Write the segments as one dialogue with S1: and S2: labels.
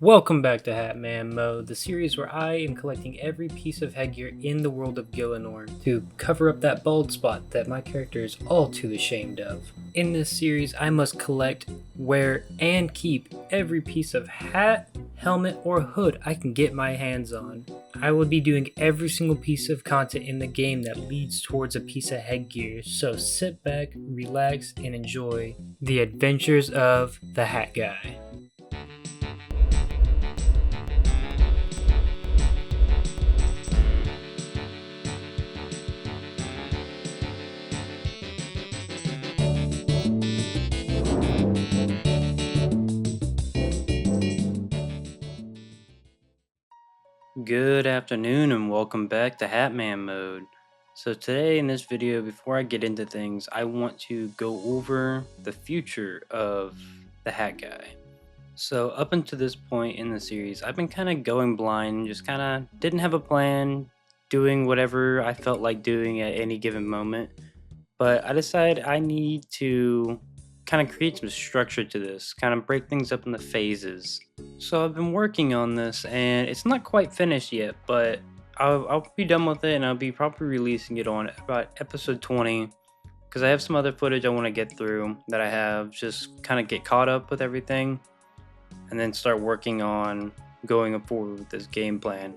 S1: Welcome back to Hat-Man Mode, the series where I am collecting every piece of headgear in the world of Gillinorn to cover up that bald spot that my character is all too ashamed of. In this series, I must collect, wear, and keep every piece of hat, helmet, or hood I can get my hands on. I will be doing every single piece of content in the game that leads towards a piece of headgear, so sit back, relax, and enjoy the adventures of the Hat Guy. Good afternoon and welcome back to Hat-Man Mode. So today in this video, before I get into things, I want to go over the future of the Hat Guy. So up until this point in the series, I've been kind of going blind, just kind of didn't have a plan, doing whatever I felt like doing at any given moment. But I decided I need to kind of create some structure to this, kind of break things up into phases. So I've been working on this and it's not quite finished yet, but I'll be done with it and I'll be probably releasing it on about episode 20 because I have some other footage I want to get through that I have, just kind of get caught up with everything and then start working on going forward with this game plan.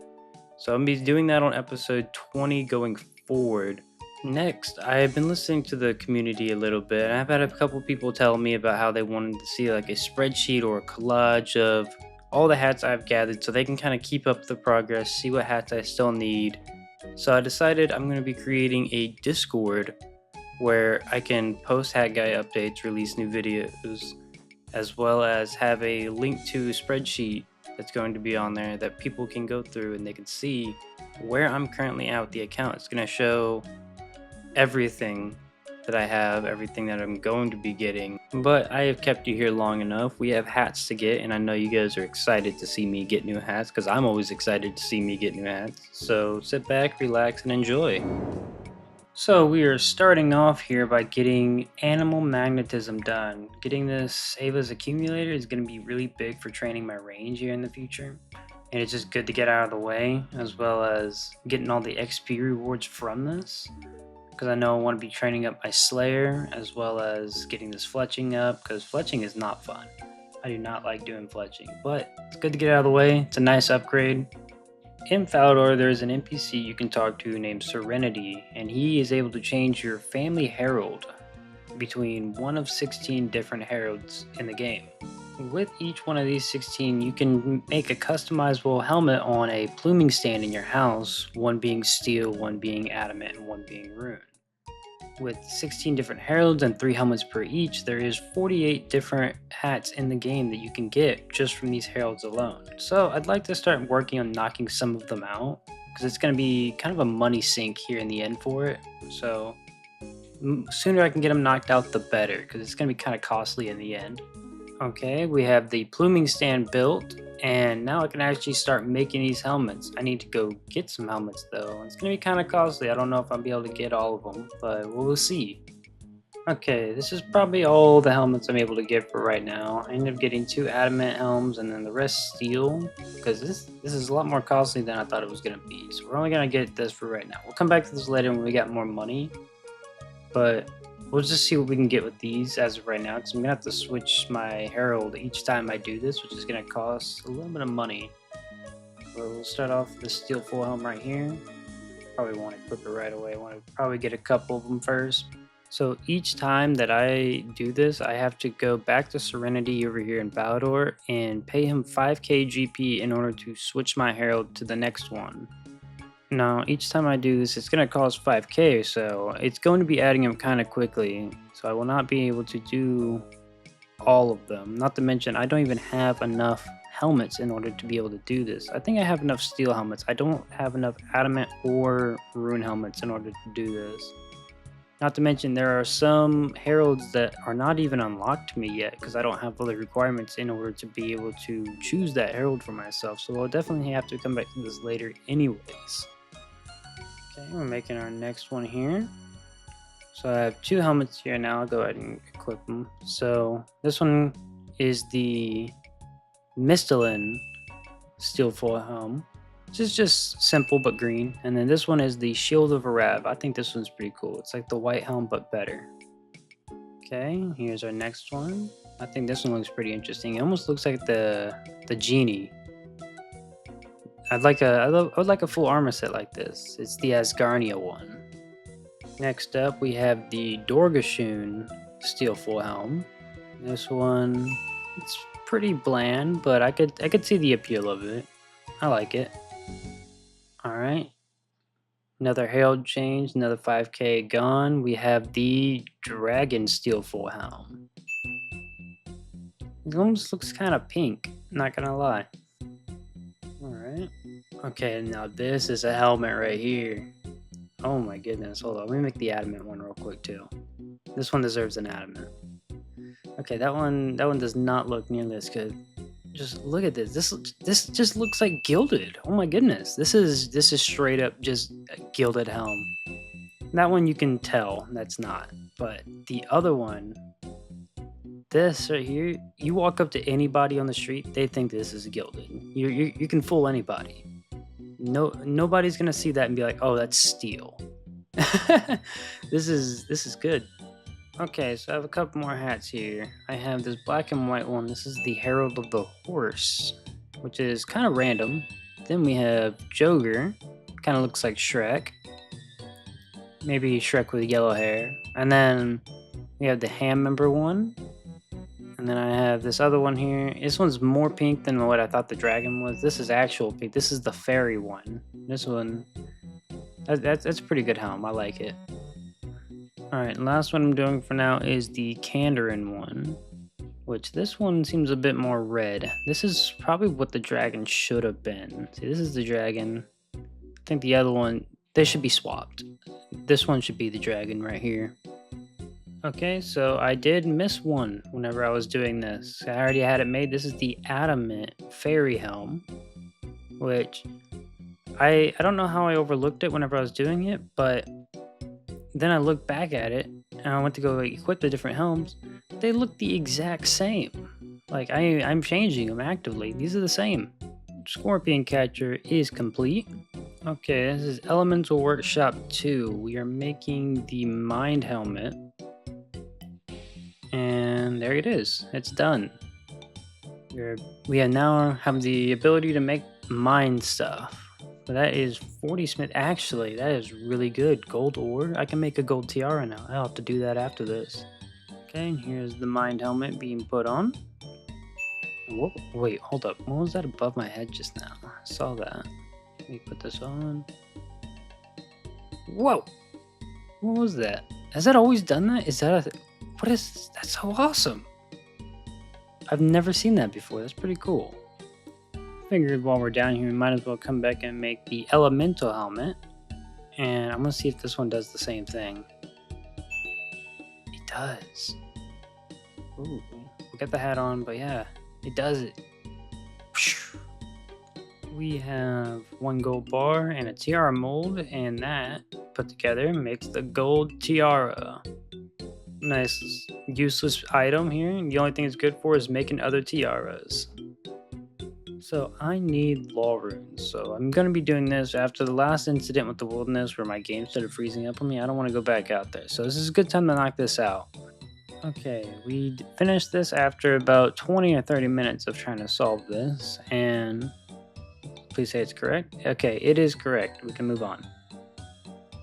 S1: So I'll be doing that on episode 20 going forward. Next, I've been listening to the community a little bit, and I've had a couple people tell me about how they wanted to see like a spreadsheet or a collage of all the hats I've gathered so they can kind of keep up the progress, see what hats I still need. So I decided I'm going to be creating a Discord where I can post Hat Guy updates, release new videos, as well as have a link to a spreadsheet that's going to be on there that people can go through and they can see where I'm currently at with the account. It's going to show everything that I have, everything that I'm going to be getting. But I have kept you here long enough. We have hats to get, and I know you guys are excited to see me get new hats because I'm always excited to see me get new hats. So sit back, relax, and enjoy. So we are starting off here by getting animal magnetism done. Getting this Ava's accumulator is going to be really big for training my range here in the future. And it's just good to get out of the way, as well as getting all the XP rewards from this. Because I know I want to be training up my Slayer, as well as getting this fletching up, because fletching is not fun. I do not like doing fletching, but it's good to get out of the way. It's a nice upgrade. In Falador, there is an NPC you can talk to named Serenity, and he is able to change your family herald between one of 16 different heralds in the game. With each one of these 16, you can make a customizable helmet on a pluming stand in your house, one being steel, one being adamant, and one being rune. With 16 different heralds and 3 helmets per each, there is 48 different hats in the game that you can get just from these heralds alone. So I'd like to start working on knocking some of them out, because it's going to be kind of a money sink here in the end for it. So sooner I can get them knocked out, the better, because it's going to be kind of costly in the end. Okay, we have the pluming stand built, and now I can actually start making these helmets. I need to go get some helmets though. It's going to be kind of costly. I don't know if I'll be able to get all of them, but we'll see. Okay, this is probably all the helmets I'm able to get for right now. I ended up getting 2 adamant helms and then the rest steel, because this is a lot more costly than I thought it was going to be. So we're only going to get this for right now. We'll come back to this later when we got more money, but we'll just see what we can get with these as of right now, because I'm going to have to switch my herald each time I do this, which is going to cost a little bit of money. But we'll start off with the steel full helm right here. Probably won't equip it right away. I want to probably get a couple of them first. So each time that I do this, I have to go back to Serenity over here in Falador and pay him 5k GP in order to switch my herald to the next one. Now, each time I do this, it's going to cost 5k, so it's going to be adding up kind of quickly. So I will not be able to do all of them. Not to mention, I don't even have enough helmets in order to be able to do this. I think I have enough steel helmets. I don't have enough adamant or rune helmets in order to do this. Not to mention, there are some heralds that are not even unlocked to me yet because I don't have all the requirements in order to be able to choose that herald for myself. So I'll definitely have to come back to this later anyways. Okay, we're making our next one here. So I have 2 helmets here now. I'll go ahead and equip them. So this one is the Mistalin steel foil helm. This is just simple but green. And then this one is the Shield of Arav. I think this one's pretty cool. It's like the white helm but better. Okay, here's our next one. I think this one looks pretty interesting. It almost looks like the genie. I would like a full armor set like this. It's the Asgarnia one. Next up, we have the Dorgashun steel full helm. This one, it's pretty bland, but I could see the appeal of it. I like it. All right. Another Herald change, another 5k gone. We have the Dragon steel full helm. It almost looks kind of pink, not gonna lie. Alright. Okay, now this is a helmet right here. Oh my goodness, hold on. Let me make the adamant one real quick too. This one deserves an adamant. Okay, that one does not look nearly as good. Just look at this. This just looks like gilded. Oh my goodness. This is straight up just a gilded helm. That one you can tell that's not. But the other one, this right here, you walk up to anybody on the street, they think this is gilded. You can fool anybody. Nobody's gonna see that and be like, oh, that's steel. This is good. Okay, so I have a couple more hats here. I have this black and white one. This is the Herald of the Horse, which is kind of random. Then we have Joker, kind of looks like Shrek. Maybe Shrek with yellow hair. And then we have the Ham member one. And then I have this other one here. This one's more pink than what I thought the dragon was. This is actual pink. This is the fairy one. This one, that's a pretty good helm. I like it. Alright, last one I'm doing for now is the Kandarin one, which this one seems a bit more red. This is probably what the dragon should have been. See, this is the dragon. I think the other one, they should be swapped. This one should be the dragon right here. Okay, so I did miss one whenever I was doing this. I already had it made. This is the Adamant Fairy Helm, which I don't know how I overlooked it whenever I was doing it, but then I looked back at it and I went to go equip the different helms. They look the exact same. Like I'm changing them actively. These are the same. Scorpion Catcher is complete. Okay, this is Elemental Workshop 2. We are making the Mind Helmet. And there it is. It's done. We now have the ability to make mind stuff. So that is 40 Smith. Actually, that is really good. Gold ore. I can make a gold tiara now. I'll have to do that after this. Okay, and here's the mind helmet being put on. Whoa, wait, hold up. What was that above my head just now? I saw that. Let me put this on. Whoa! What was that? Has that always done that? Is that a... What is... That's so awesome! I've never seen that before. That's pretty cool. Figured while we're down here, we might as well come back and make the Elemental Helmet. And I'm gonna see if this one does the same thing. It does. Ooh, we'll get the hat on, but yeah, it does it. We have one gold bar and a tiara mold, and that put together makes the gold tiara. Nice, useless item here. The only thing it's good for is making other tiaras. So I need law runes. So I'm going to be doing this after the last incident with the wilderness where my game started freezing up on me. I don't want to go back out there. So this is a good time to knock this out. Okay, we finished this after about 20 or 30 minutes of trying to solve this. And please say it's correct. Okay, it is correct. We can move on.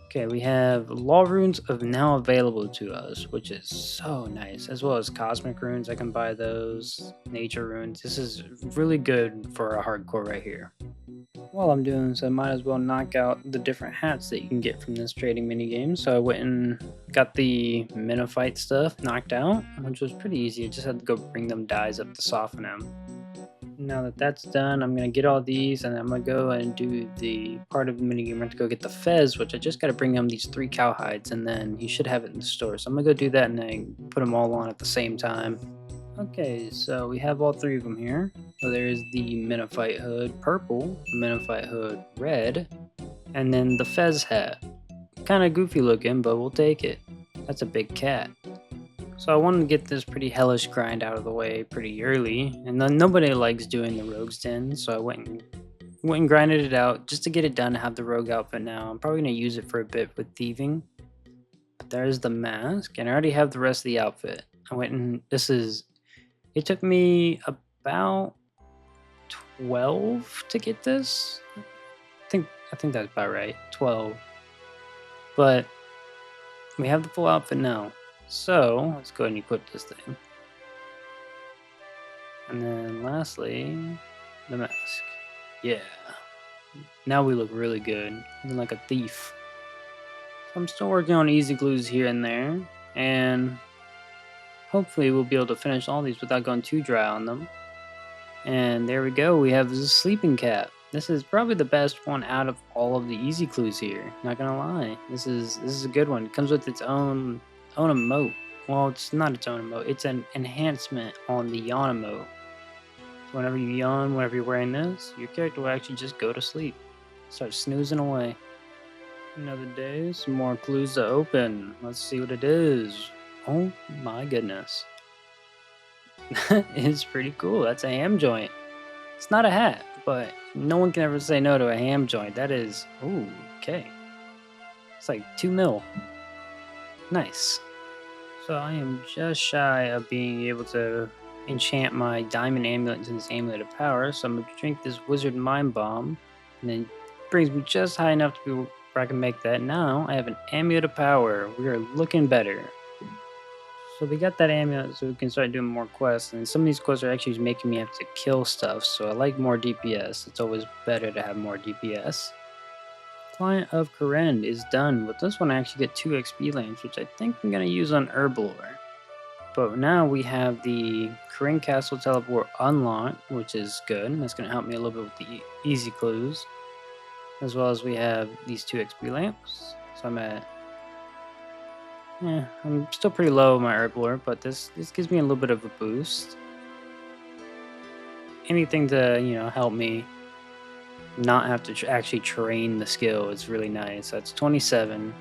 S1: Okay, we have law runes of now available to us, which is so nice, as well as cosmic runes. I can buy those, nature runes. This is really good for a hardcore right here. While I'm doing this, I might as well knock out the different hats that you can get from this trading minigame. So I went and got the Minofight stuff knocked out, which was pretty easy. I just had to go bring them dyes up to soften them. Now that that's done, I'm going to get all these and I'm going to go and do the part of the minigame. I'm going to go get the fez, which I just got to bring him these 3 cow hides and then he should have it in the store. So I'm going to go do that and then put them all on at the same time. Okay, so we have all 3 of them here. So there's the Minofight hood purple, the Minofight hood red, and then the fez hat. Kind of goofy looking, but we'll take it. That's a big cat. So I wanted to get this pretty hellish grind out of the way pretty early, and then nobody likes doing the rogue's den, so I went and grinded it out just to get it done. To have the rogue outfit now. I'm probably gonna use it for a bit with thieving. But there's the mask, and I already have the rest of the outfit. I went and it took me about 12 to get this. I think that's about right. 12. But we have the full outfit now. So let's go ahead and equip this thing. And then lastly, the mask. Yeah. Now we look really good. Looking like a thief. So I'm still working on easy glues here and there. And hopefully we'll be able to finish all these without going too dry on them. And there we go. We have the sleeping cap. This is probably the best one out of all of the easy clues here. Not gonna lie, this is a good one. It comes with its own emote. Well, it's not its own emote. It's an enhancement on the yawn emote. So whenever you yawn, whenever you're wearing this, your character will actually just go to sleep, start snoozing away. Another day, some more clues to open. Let's see what it is. Oh my goodness, it's pretty cool. That's a ham joint. It's not a hat, but no one can ever say no to a ham joint. That is, ooh, okay. It's like 2 mil. Nice. So I am just shy of being able to enchant my diamond amulet into this amulet of power. So I'm going to drink this wizard mind bomb. And then it brings me just high enough to be where I can make that. Now I have an amulet of power. We are looking better. So we got that amulet so we can start doing more quests, and some of these quests are actually making me have to kill stuff, so I like more DPS. It's always better to have more DPS. Client of Karen is done. With this one I actually get 2 XP lamps, which I think I'm going to use on Herblore. But now we have the Karen Castle teleport unlocked, which is good. That's going to help me a little bit with the easy clues. As well as we have these 2 XP lamps. So I'm at... yeah, I'm still pretty low on my Herblore, but this gives me a little bit of a boost. Anything to, help me not have to actually train the skill is really nice. That's 27.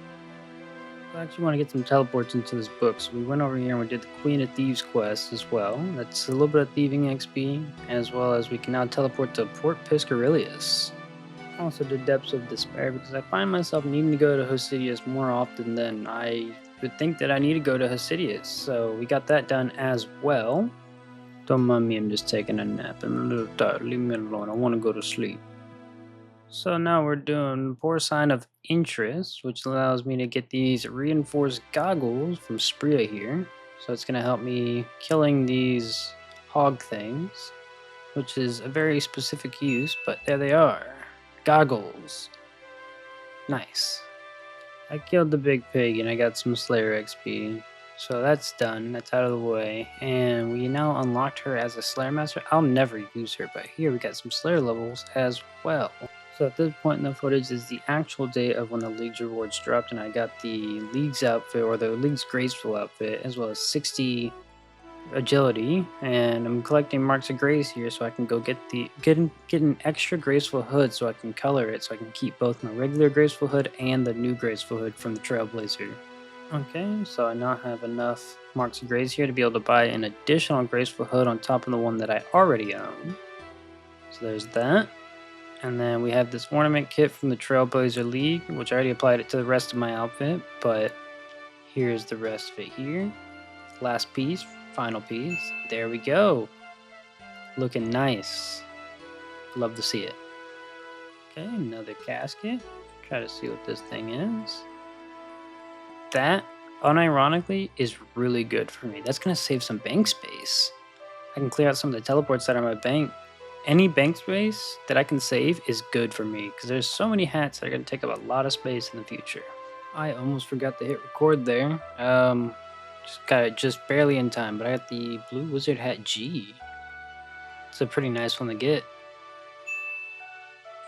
S1: I actually want to get some teleports into this book, so we went over here and we did the Queen of Thieves quest as well. That's a little bit of thieving XP, as well as we can now teleport to Port Piscarilius. Also the Depths of Despair, because I find myself needing to go to Hosidius more often than I would think that I need to go to Hosidius. So we got that done as well. Don't mind me, I'm just taking a nap. I'm a little tired. Leave me alone. I want to go to sleep. So now we're doing Poor Sign of Interest, which allows me to get these reinforced goggles from Spria here. So it's going to help me killing these hog things, which is a very specific use, but there they are. Goggles. Nice. I killed the big pig and I got some Slayer XP. So that's done. That's out of the way. And we now unlocked her as a Slayer Master. I'll never use her, but here we got some Slayer levels as well. So at this point in the footage is the actual date of when the League's rewards dropped, and I got the League's outfit, or the League's Graceful outfit, as well as 60 agility, and I'm collecting marks of grace here so I can go get an extra graceful hood so I can color it, so I can keep both my regular graceful hood and the new graceful hood from the Trailblazer. Okay, so I now have enough marks of grace here to be able to buy an additional graceful hood on top of the one that I already own. So there's that. And then we have this ornament kit from the Trailblazer League, which I already applied it to the rest of my outfit, but here's the rest of it here. Last piece, final piece. There we go. Looking nice. Love to see it. Okay, another casket. Try to see what this thing is. That, unironically, is really good for me. That's going to save some bank space. I can clear out some of the teleports that are in my bank. Any bank space that I can save is good for me, because there's so many hats that are going to take up a lot of space in the future. I almost forgot to hit record there. Just got it just barely in time, but I got the Blue Wizard Hat G. It's a pretty nice one to get.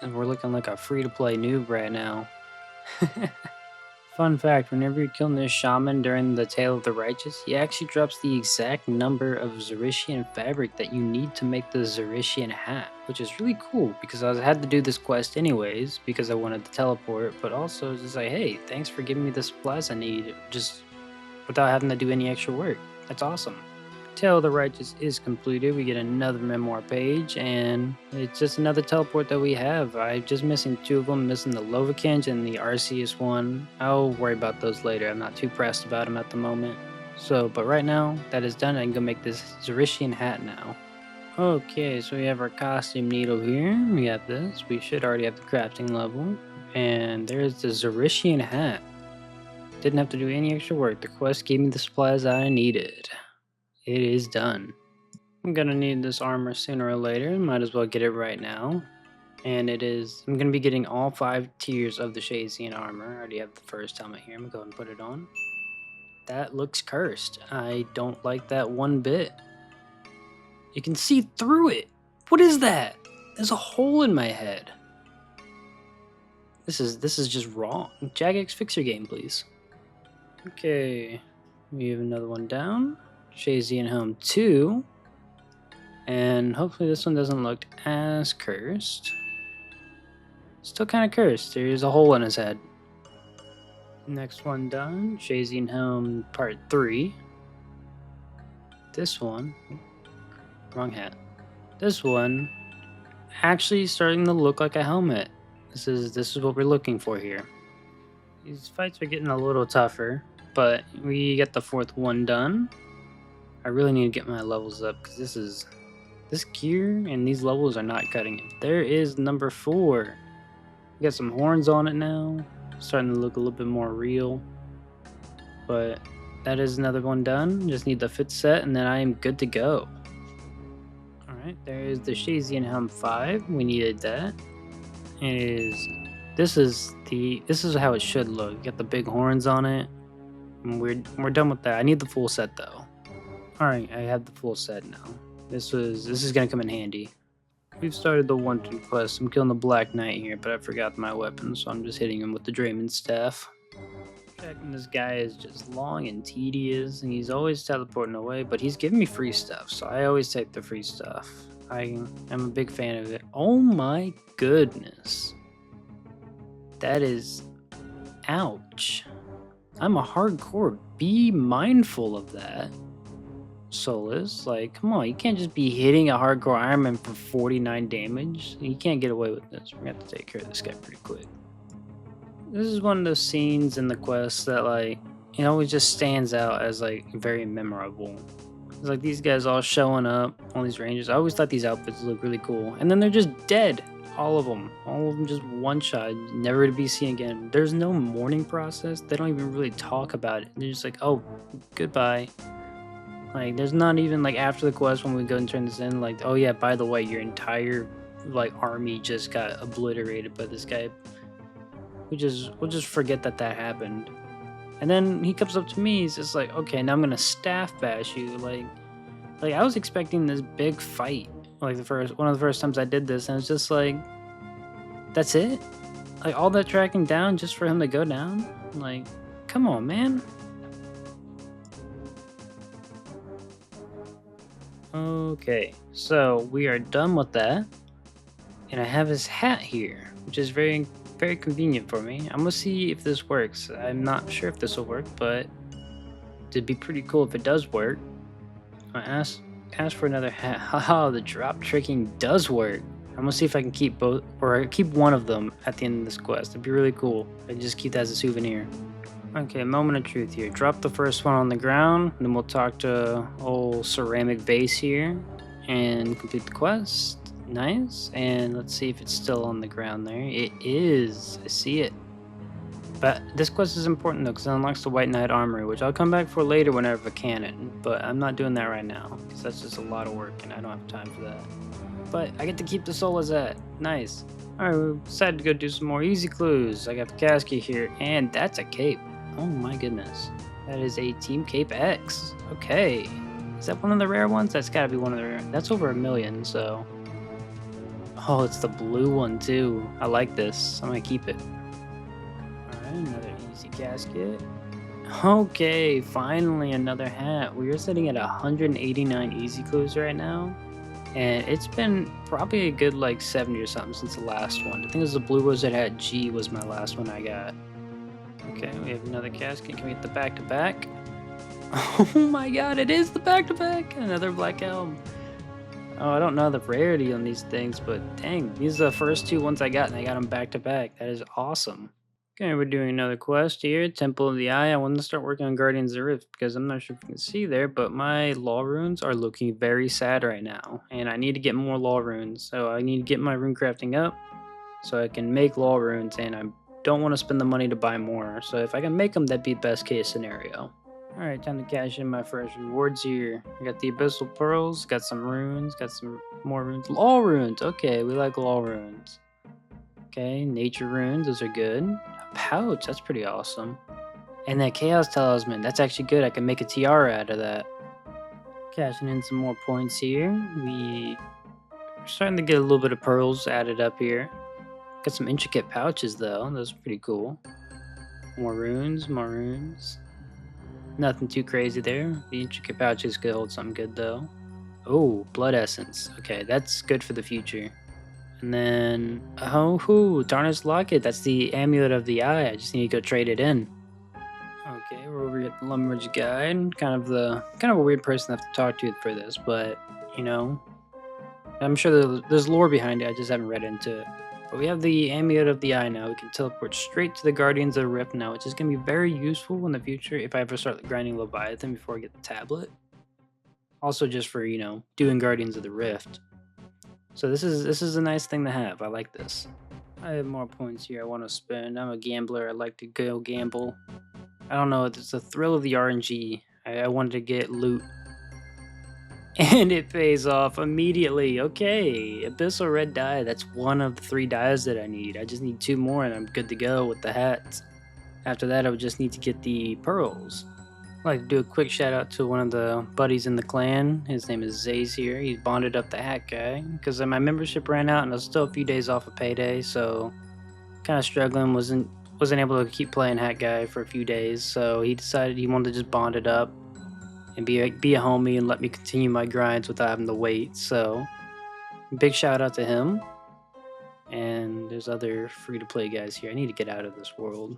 S1: And we're looking like a free-to-play noob right now. Fun fact, whenever you're killing this shaman during the Tale of the Righteous, he actually drops the exact number of Zerishian fabric that you need to make the Zerishian hat, which is really cool because I had to do this quest anyways because I wanted to teleport, but also just like, hey, thanks for giving me the supplies I need just without having to do any extra work. That's awesome. Tale of the Righteous is completed. We get another memoir page, and it's just another teleport that we have. I'm just missing 2 of them, missing the Lovakinj and the Arceus one. I'll worry about those later. I'm not too pressed about them at the moment. So, but right now, that is done. I can go make this Zerishian hat now. Okay, so we have our costume needle here. We have this. We should already have the crafting level. And there's the Zerishian hat. Didn't have to do any extra work. The quest gave me the supplies I needed. It is done. I'm gonna need this armor sooner or later. Might as well get it right now. And it is, I'm gonna be getting all 5 tiers of the Shazian armor. I already have the first helmet here. I'm gonna go ahead and put it on. That looks cursed. I don't like that one bit. You can see through it. What is that? There's a hole in my head. This is just wrong. Jagex, fix your game, please. Okay, we have another one down. Shazian Helm 2. And hopefully this one doesn't look as cursed. Still kind of cursed. There's a hole in his head. Next one done. Shazian Helm Part 3. This one. Wrong hat. This one actually starting to look like a helmet. This is what we're looking for here. These fights are getting a little tougher, but we get the 4th one done. I really need to get my levels up because this gear and these levels are not cutting it. There is number 4. We got some horns on it now. Starting to look a little bit more real. But that is another one done. Just need the fit set and then I am good to go. Alright, there is the Shazian Helm 5. We needed that. This is how it should look. You got the big horns on it. And we're done with that. I need the full set though. Alright, I have the full set now. This is gonna come in handy. We've started the wanted quest. I'm killing the Black Knight here, but I forgot my weapon, so I'm just hitting him with the Draymond staff. Tracking this guy is just long and tedious, and he's always teleporting away, but he's giving me free stuff, so I always take the free stuff. I'm a big fan of it. Oh my goodness. That is... ouch. I'm a hardcore. Be mindful of that. Solus, like, come on, you can't just be hitting a hardcore Iron Man for 49 damage. You can't get away with this. We're gonna have to take care of this guy pretty quick. This is one of those scenes in the quest that, like, it always just stands out as, like, very memorable. It's like these guys all showing up, all these rangers. I always thought these outfits look really cool. And then they're just dead. All of them just one shot, never to be seen again. There's no mourning process. They don't even really talk about it. They're just like, oh, goodbye. Like, there's not even, like, after the quest when we go and turn this in, like, oh yeah, by the way, your entire, like, army just got obliterated by this guy. We'll just forget that happened. And then he comes up to me, he's just like, okay, now I'm gonna staff bash you. Like I was expecting this big fight. Like, one of the first times I did this, and it's just like, that's it? Like, all that tracking down just for him to go down? Like, come on, man. Okay, so we are done with that, and I have his hat here, which is very, very convenient for me. I'm gonna see if this works. I'm not sure if this will work, but it'd be pretty cool if it does work. I ask for another hat. Haha, the drop tricking does work. I'm gonna see if I can keep both, or keep one of them at the end of this quest. It'd be really cool. I just keep that as a souvenir. Okay, moment of truth here. Drop the first one on the ground, then we'll talk to old ceramic vase here and complete the quest. Nice. And let's see if it's still on the ground there. It is. I see it. But this quest is important though, because it unlocks the White Knight Armory, which I'll come back for later whenever I can. But I'm not doing that right now, because that's just a lot of work and I don't have time for that. But I get to keep the Solus-Hat. Nice. Alright, we decided to go do some more easy clues. I got the casket here, and that's a cape. Oh my goodness. That is a Team Cape X. Okay. Is that one of the rare ones? That's gotta be one of the rare. That's over 1 million, so. Oh, it's the blue one too. I like this. I'm gonna keep it. Alright, another easy casket. Okay, finally another hat. We are sitting at 189 easy clues right now. And it's been probably a good like 70 or something since the last one. I think it was the Blue Rosette Hat G was my last one I got. Okay, we have another casket. Can we get the back-to-back? Oh my god, it is the back-to-back! Another Black Elm. Oh, I don't know the rarity on these things, but dang, these are the first two ones I got, and I got them back-to-back. That is awesome. Okay, we're doing another quest here, Temple of the Eye. I want to start working on Guardians of the Rift, because I'm not sure if you can see there, but my law runes are looking very sad right now, and I need to get more law runes, so I need to get my rune crafting up, so I can make law runes, and I don't want to spend the money to buy more, so if I can make them, that'd be best case scenario. Alright, time to cash in my first rewards here. I got the Abyssal Pearls, got some runes, got some more runes. Law runes! Okay, we like law runes. Okay, nature runes, those are good. A pouch, that's pretty awesome. And that Chaos Talisman, that's actually good. I can make a tiara out of that. Cashing in some more points here. We're starting to get a little bit of pearls added up here. Got some intricate pouches though, those are pretty cool. More runes, more runes. Nothing too crazy there. The intricate pouches could hold something good though. Oh, blood essence. Okay, that's good for the future. And then, oh, tarnished locket. That's the amulet of the eye. I just need to go trade it in. Okay, we're over at the Lumber's Guide. Kind of a weird person to have to talk to for this, but you know, I'm sure there's lore behind it. I just haven't read into it. But we have the Amulet of the Eye now. We can teleport straight to the Guardians of the Rift now, which is going to be very useful in the future if I ever start grinding Leviathan before I get the tablet. Also just for, you know, doing Guardians of the Rift. So this is a nice thing to have. I like this. I have more points here I want to spend. I'm a gambler. I like to go gamble. I don't know. It's the thrill of the RNG. I wanted to get loot. And it pays off immediately. Okay, Abyssal Red dye. That's one of the 3 dyes that I need. I just need 2 more and I'm good to go with the hats. After that, I would just need to get the pearls. I'd like to do a quick shout out to one of the buddies in the clan. His name is Zaze here. He's bonded up the hat guy because my membership ran out and I was still a few days off of payday, so kind of struggling. Wasn't able to keep playing hat guy for a few days, so he decided he wanted to just bond it up and be a homie and let me continue my grinds without having to wait. So big shout out to him. And there's other free-to-play guys here. I need to get out of this world.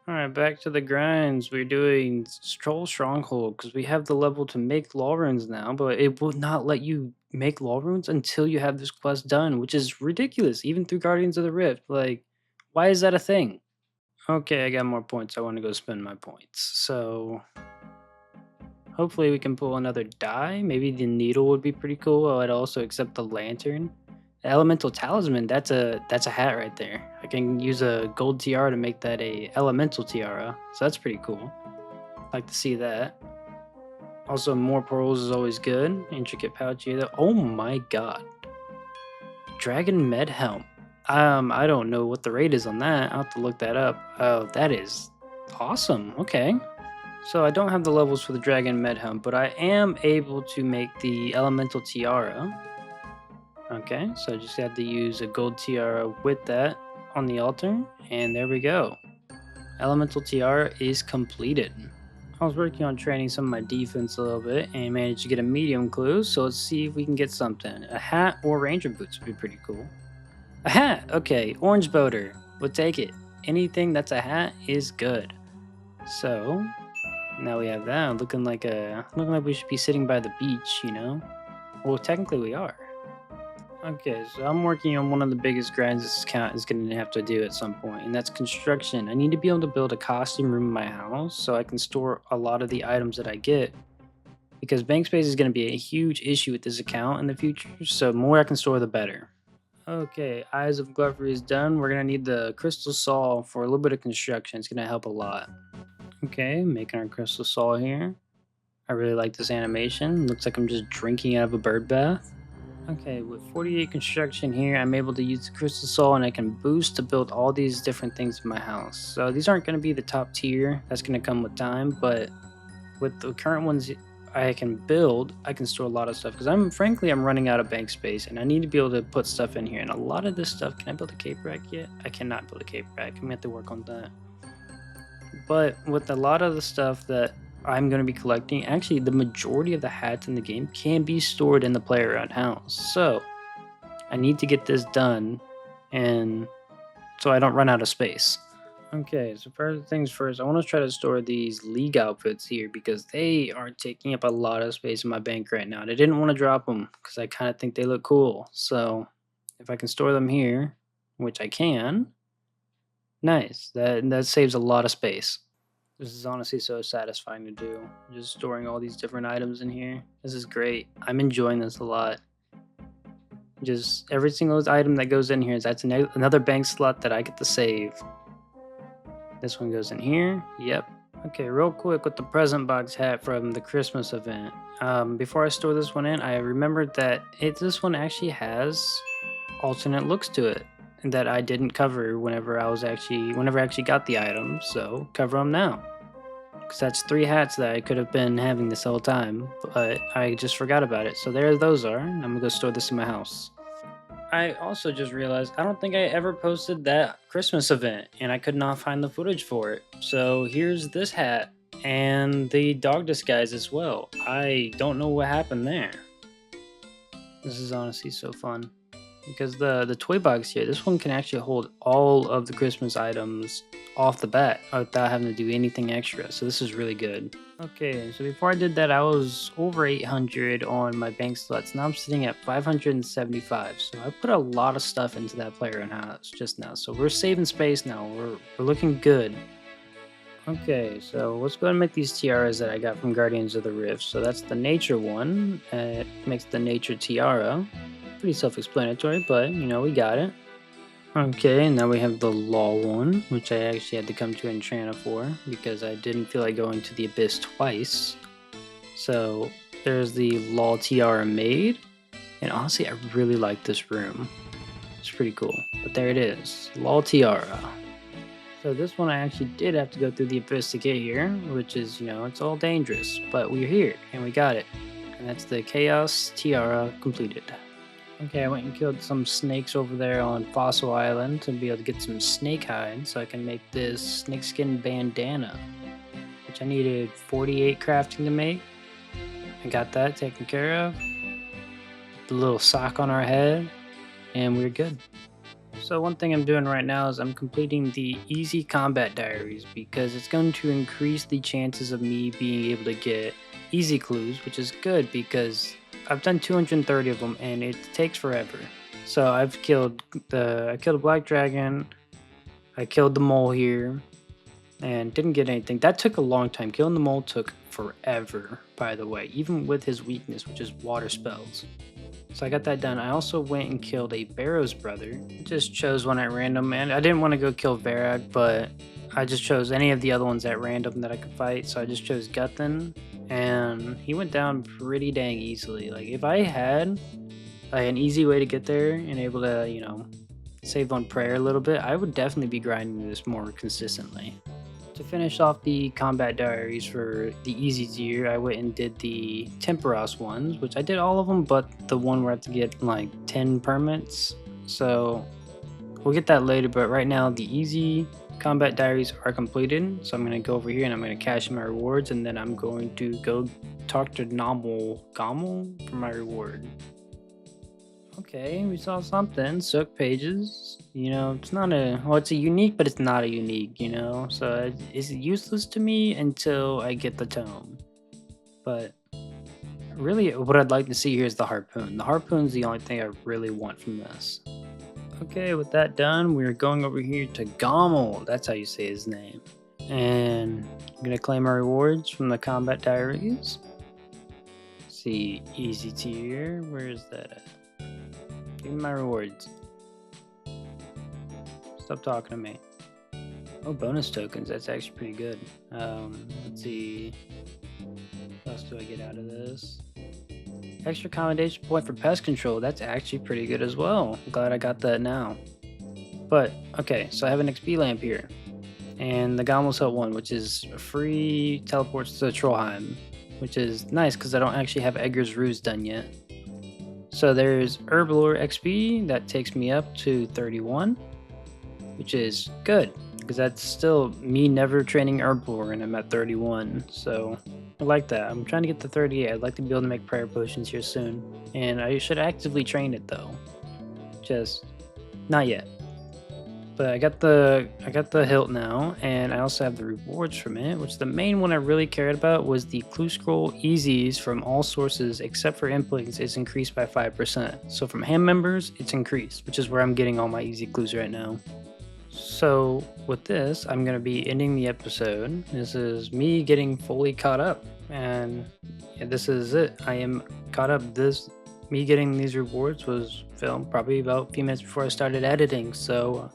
S1: Alright, back to the grinds. We're doing Troll Stronghold because we have the level to make law runes now, but it will not let you make law runes until you have this quest done, which is ridiculous, even through Guardians of the Rift. Like, why is that a thing? Okay, I got more points. I want to go spend my points. So hopefully we can pull another die. Maybe the needle would be pretty cool. I'd also accept the lantern. The elemental talisman, that's a hat right there. I can use a gold tiara to make that a elemental tiara. So that's pretty cool. Like to see that. Also more pearls is always good. Intricate pouch here. Oh my god. Dragon med helm. I don't know what the rate is on that. I'll have to look that up. Oh, that is awesome. Okay. So I don't have the levels for the Dragon Medhelm, but I am able to make the Elemental Tiara. Okay, so I just have to use a gold tiara with that on the altar, and there we go. Elemental Tiara is completed. I was working on training some of my defense a little bit and managed to get a medium clue, so let's see if we can get something. A hat or ranger boots would be pretty cool. A hat! Okay, orange boater. We'll take it. Anything that's a hat is good. So now we have that, looking like we should be sitting by the beach, you know? Well, technically we are. Okay, so I'm working on one of the biggest grinds this account is going to have to do at some point, and that's construction. I need to be able to build a costume room in my house so I can store a lot of the items that I get. Because bank space is going to be a huge issue with this account in the future, so the more I can store, the better. Okay, Eyes of Glovery is done. We're going to need the crystal saw for a little bit of construction. It's going to help a lot. Okay, making our crystal saw here. I really like this animation. Looks like I'm just drinking out of a bird bath. Okay, with 48 construction here, I'm able to use the crystal saw and I can boost to build all these different things in my house. So these aren't going to be the top tier. That's going to come with time, but with the current ones I can build, I can store a lot of stuff because I'm running out of bank space and I need to be able to put stuff in here. And a lot of this stuff, can I build a cape rack yet? I cannot build a cape rack. I'm going to have to work on that. But with a lot of the stuff that I'm going to be collecting, actually the majority of the hats in the game can be stored in the player around house. So I need to get this done and so I don't run out of space. Okay, so first things first, I want to try to store these league outfits here because they are taking up a lot of space in my bank right now. And I didn't want to drop them because I kind of think they look cool. So if I can store them here, which I can, nice. That saves a lot of space. This is honestly so satisfying to do. Just storing all these different items in here. This is great. I'm enjoying this a lot. Just every single item that goes in here, that's another bank slot that I get to save. This one goes in here. Yep. Okay, real quick with the present box hat from the Christmas event. Before I store this one in, I remembered that this one actually has alternate looks to it that I didn't cover whenever I actually got the items. So cover them now, because that's 3 hats that I could have been having this whole time, but I just forgot about it. So there those are. I'm gonna go store this in my house. I also just realized I don't think I ever posted that Christmas event and I could not find the footage for it. So here's this hat and the dog disguise as well. I don't know what happened there. This is honestly so fun. Because the toy box here, this one can actually hold all of the Christmas items off the bat without having to do anything extra. So this is really good. Okay, so before I did that, I was over 800 on my bank slots. Now I'm sitting at 575. So I put a lot of stuff into that player and house just now. So we're saving space now. We're looking good. Okay, so let's go ahead and make these tiaras that I got from Guardians of the Rift. So that's the nature one. It makes the nature tiara. Pretty self-explanatory, but we got it. Okay, and now we have the law one, which I actually had to come to Entrana for because I didn't feel like going to the Abyss twice. So there's the law tiara made, and honestly, I really like this room. It's pretty cool. But there it is, law tiara. So this one I actually did have to go through the Abyss to get here, which is, it's all dangerous, but we're here and we got it. And that's the Chaos Tiara completed. Okay, I went and killed some snakes over there on Fossil Island to be able to get some snake hide so I can make this snakeskin bandana, which I needed 48 crafting to make. I got that taken care of. The little sock on our head, and we're good. So one thing I'm doing right now is I'm completing the easy combat diaries because it's going to increase the chances of me being able to get easy clues, which is good because I've done 230 of them and it takes forever. So I killed a black dragon, I killed the mole here, and didn't get anything. That took a long time. Killing the mole took forever, by the way, even with his weakness, which is water spells. So I got that done. I also went and killed a Barrow's brother. Just chose one at random, and I didn't want to go kill Varag, but I just chose any of the other ones at random that I could fight. So I just chose Guthan, and he went down pretty dang easily. Like if I had an easy way to get there and able to, save on prayer a little bit, I would definitely be grinding this more consistently. To finish off the combat diaries for the easy tier, I went and did the Temperos ones, which I did all of them, but the one where I have to get like 10 permits. So we'll get that later, but right now the easy combat diaries are completed. So I'm going to go over here and I'm going to cash in my rewards, and then I'm going to go talk to Gommel for my reward. Okay, we saw something. Soak pages. It's not it's a unique, but it's not a unique, So it's useless to me until I get the tome. But really, what I'd like to see here is the harpoon. The harpoon's the only thing I really want from this. Okay, with that done, we're going over here to Gommel. That's how you say his name. And I'm going to claim our rewards from the combat diaries. Let's see, easy tier. Where is that at? Give me my rewards. Stop talking to me. Oh, bonus tokens. That's actually pretty good. Let's see. What else do I get out of this? Extra commendation point for pest control. That's actually pretty good as well. I'm glad I got that now. But, okay, so I have an XP lamp here. And the Gommel's Hut one, which is free teleports to Trollheim, which is nice because I don't actually have Edgar's Ruse done yet. So there's Herblore XP, that takes me up to 31, which is good, because that's still me never training Herblore, and I'm at 31, so I like that. I'm trying to get to 38. I'd like to be able to make prayer potions here soon, and I should actively train it though, just not yet. But I got the hilt now, and I also have the rewards from it, which the main one I really cared about was the clue scroll easies from all sources except for inklings is increased by 5%. So from ham members, it's increased, which is where I'm getting all my easy clues right now. So with this, I'm gonna be ending the episode. This is me getting fully caught up, and yeah, this is it. I am caught up. Me getting these rewards was filmed probably about a few minutes before I started editing, so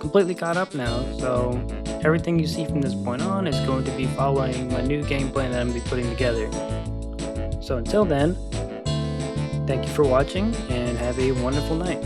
S1: completely caught up now. So everything you see from this point on is going to be following my new game plan that I'm gonna be putting together. So until then, thank you for watching and have a wonderful night.